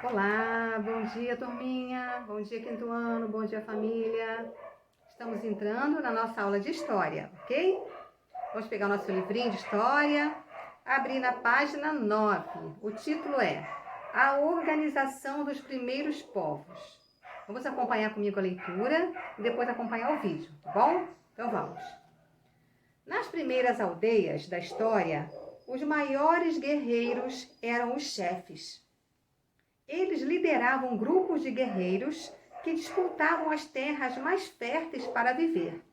Olá, bom dia turminha, bom dia quinto ano, bom dia família. Estamos entrando na nossa aula de história, ok? Vamos pegar o nosso livrinho de história, abrir na página 9. O título é A Organização dos Primeiros Povos. Vamos acompanhar comigo a leitura e depois acompanhar o vídeo, tá bom? Então vamos. Nas primeiras aldeias da história, os maiores guerreiros eram os chefes. Eles lideravam grupos de guerreiros que disputavam as terras mais férteis para viver.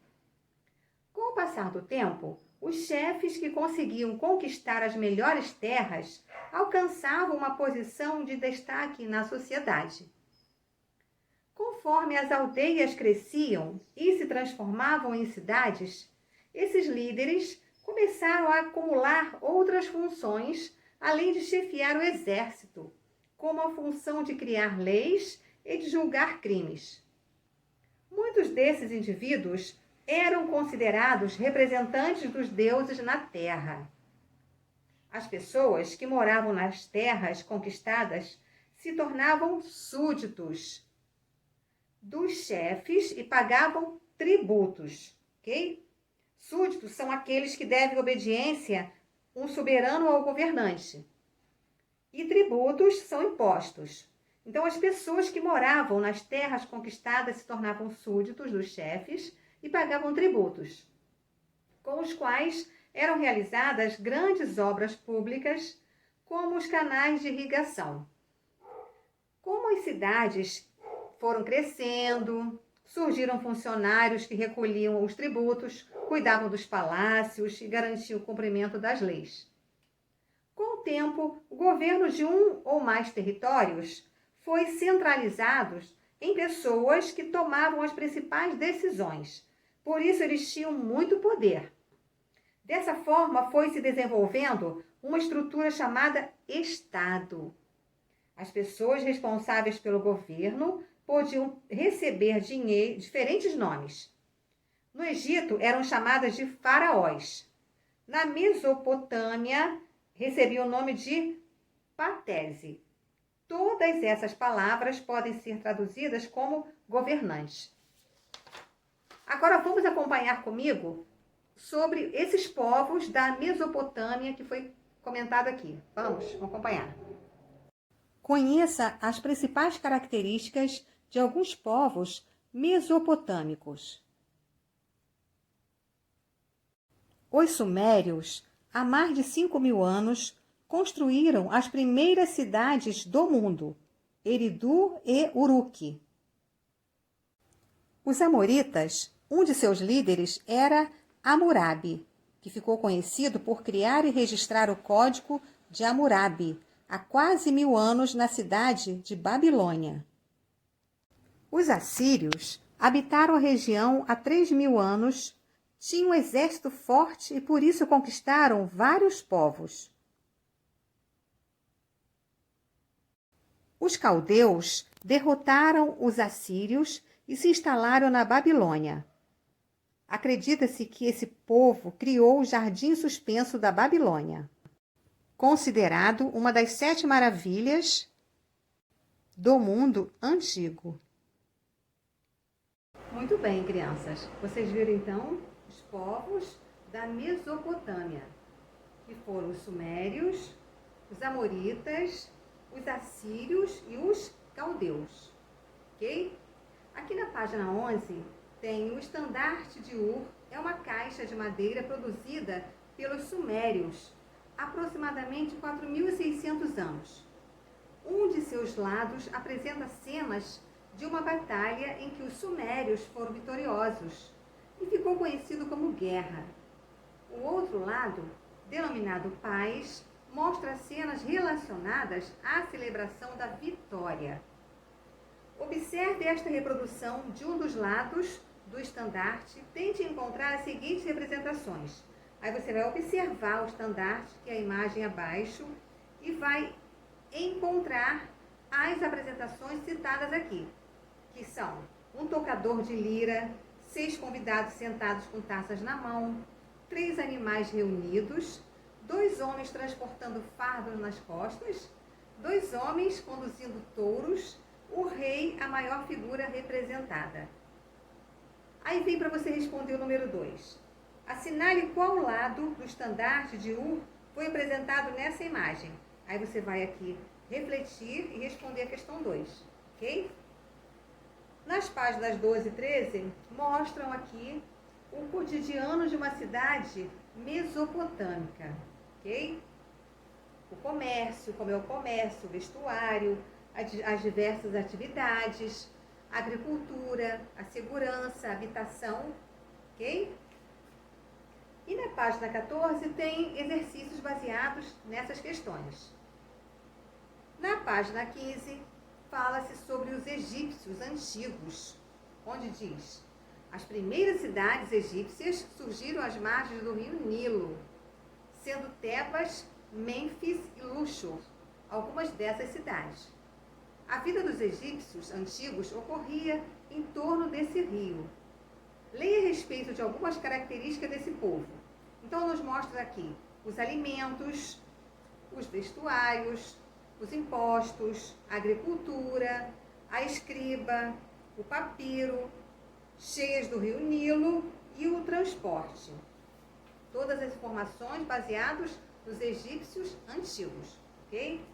Com o passar do tempo, os chefes que conseguiam conquistar as melhores terras alcançavam uma posição de destaque na sociedade. Conforme as aldeias cresciam e se transformavam em cidades, esses líderes começaram a acumular outras funções, além de chefiar o exército, como a função de criar leis e de julgar crimes. Muitos desses indivíduos eram considerados representantes dos deuses na terra. As pessoas que moravam nas terras conquistadas se tornavam súditos dos chefes e pagavam tributos, ok? Súditos são aqueles que devem obediência um soberano ao governante. E tributos são impostos. Então, as pessoas que moravam nas terras conquistadas se tornavam súditos dos chefes e pagavam tributos, com os quais eram realizadas grandes obras públicas, como os canais de irrigação. Como as cidades foram crescendo, surgiram funcionários que recolhiam os tributos, cuidavam dos palácios e garantiam o cumprimento das leis. Com o tempo, o governo de um ou mais territórios foi centralizado em pessoas que tomavam as principais decisões. Por isso, eles tinham muito poder. Dessa forma, foi se desenvolvendo uma estrutura chamada Estado. As pessoas responsáveis pelo governo podiam receber dinheiro, diferentes nomes. No Egito, eram chamadas de faraós. Na Mesopotâmia, recebia o nome de patese. Todas essas palavras podem ser traduzidas como governante. Agora vamos acompanhar comigo sobre esses povos da Mesopotâmia que foi comentado aqui. Vamos acompanhar. Conheça as principais características de alguns povos mesopotâmicos. Os sumérios, há mais de 5.000 anos, construíram as primeiras cidades do mundo, Eridu e Uruk. Os amoritas, um de seus líderes era Hammurabi, que ficou conhecido por criar e registrar o Código de Hammurabi, há quase 1.000 anos na cidade de Babilônia. Os assírios habitaram a região há 3.000 anos, tinham um exército forte e por isso conquistaram vários povos. Os caldeus derrotaram os assírios e se instalaram na Babilônia. Acredita-se que esse povo criou o Jardim Suspenso da Babilônia, considerado uma das 7 maravilhas do mundo antigo. Muito bem, crianças. Vocês viram então os povos da Mesopotâmia, que foram os sumérios, os amoritas, os assírios e os caldeus, ok? Aqui na página 11 tem o estandarte de Ur, é uma caixa de madeira produzida pelos sumérios, aproximadamente 4.600 anos. Um de seus lados apresenta cenas de uma batalha em que os sumérios foram vitoriosos e ficou conhecido como guerra. O outro lado, denominado paz, mostra cenas relacionadas à celebração da vitória. Observe esta reprodução de um dos lados do estandarte, tente encontrar as seguintes representações. Aí você vai observar o estandarte, que é a imagem abaixo, e vai encontrar as apresentações citadas aqui, que são um tocador de lira, 6 convidados sentados com taças na mão, 3 animais reunidos, 2 homens transportando fardos nas costas, Dois homens conduzindo touros, o rei a maior figura representada. Aí vem para você responder o número 2. Assinale qual lado do estandarte de Ur foi apresentado nessa imagem. Aí você vai aqui refletir e responder a questão 2, ok? Nas páginas 12 e 13, mostram aqui o cotidiano de uma cidade mesopotâmica, ok? O comércio, como é o comércio, o vestuário, as diversas atividades, a agricultura, a segurança, a habitação, ok? E na página 14 tem exercícios baseados nessas questões. Na página 15, fala-se sobre os egípcios antigos, onde diz: as primeiras cidades egípcias surgiram às margens do rio Nilo, sendo Tebas, Mênfis e Luxor algumas dessas cidades. A vida dos egípcios antigos ocorria em torno desse rio. Leia a respeito de algumas características desse povo. Então, nos mostra aqui os alimentos, os vestuários, os impostos, a agricultura, a escriba, o papiro, cheias do rio Nilo e o transporte. Todas as informações baseadas nos egípcios antigos, ok?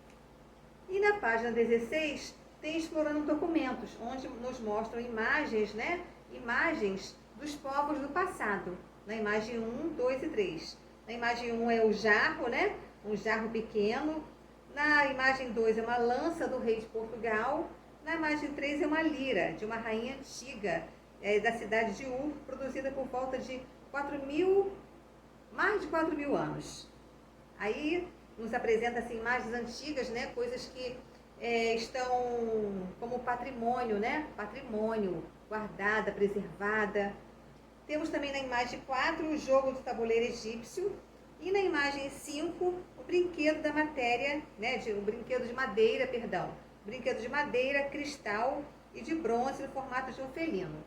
E na página 16 tem Explorando Documentos, onde nos mostram imagens, né? Imagens dos povos do passado. Na imagem 1, 2 e 3. Na imagem 1 é o jarro, né? Um jarro pequeno. Na imagem 2 é uma lança do rei de Portugal. Na imagem 3 é uma lira de uma rainha antiga da cidade de Ur, produzida por volta de mais de 4.000 anos. Aí nos apresenta assim, imagens antigas, né? Coisas que estão como patrimônio, né? Patrimônio, guardada, preservada. Temos também na imagem 4 o jogo de tabuleiro egípcio. E na imagem 5, o brinquedo da matéria, né? O brinquedo de madeira, perdão. Brinquedo de madeira, cristal e de bronze no formato de um felino.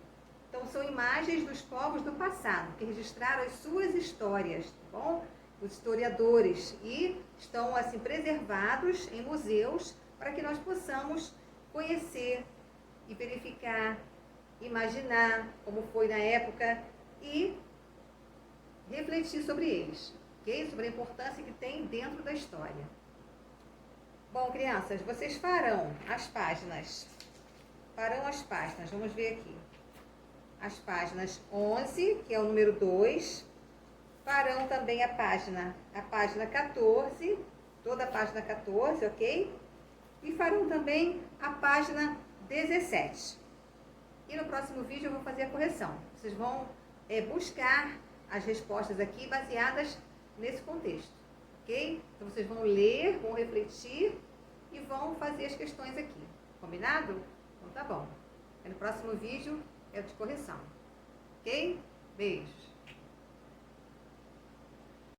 Então, são imagens dos povos do passado, que registraram as suas histórias, tá bom? Os historiadores, e estão assim preservados em museus para que nós possamos conhecer e verificar, imaginar como foi na época e refletir sobre eles, ok? Sobre a importância que tem dentro da história. Bom, crianças, vocês farão as páginas, vamos ver aqui. As páginas 11, que é o número 2, farão também a página 14, toda a página 14, ok? E farão também a página 17. E no próximo vídeo eu vou fazer a correção. Vocês vão buscar as respostas aqui baseadas nesse contexto, ok? Então vocês vão ler, vão refletir e vão fazer as questões aqui, combinado? Então tá bom. E no próximo vídeo é o de correção, ok? Beijos!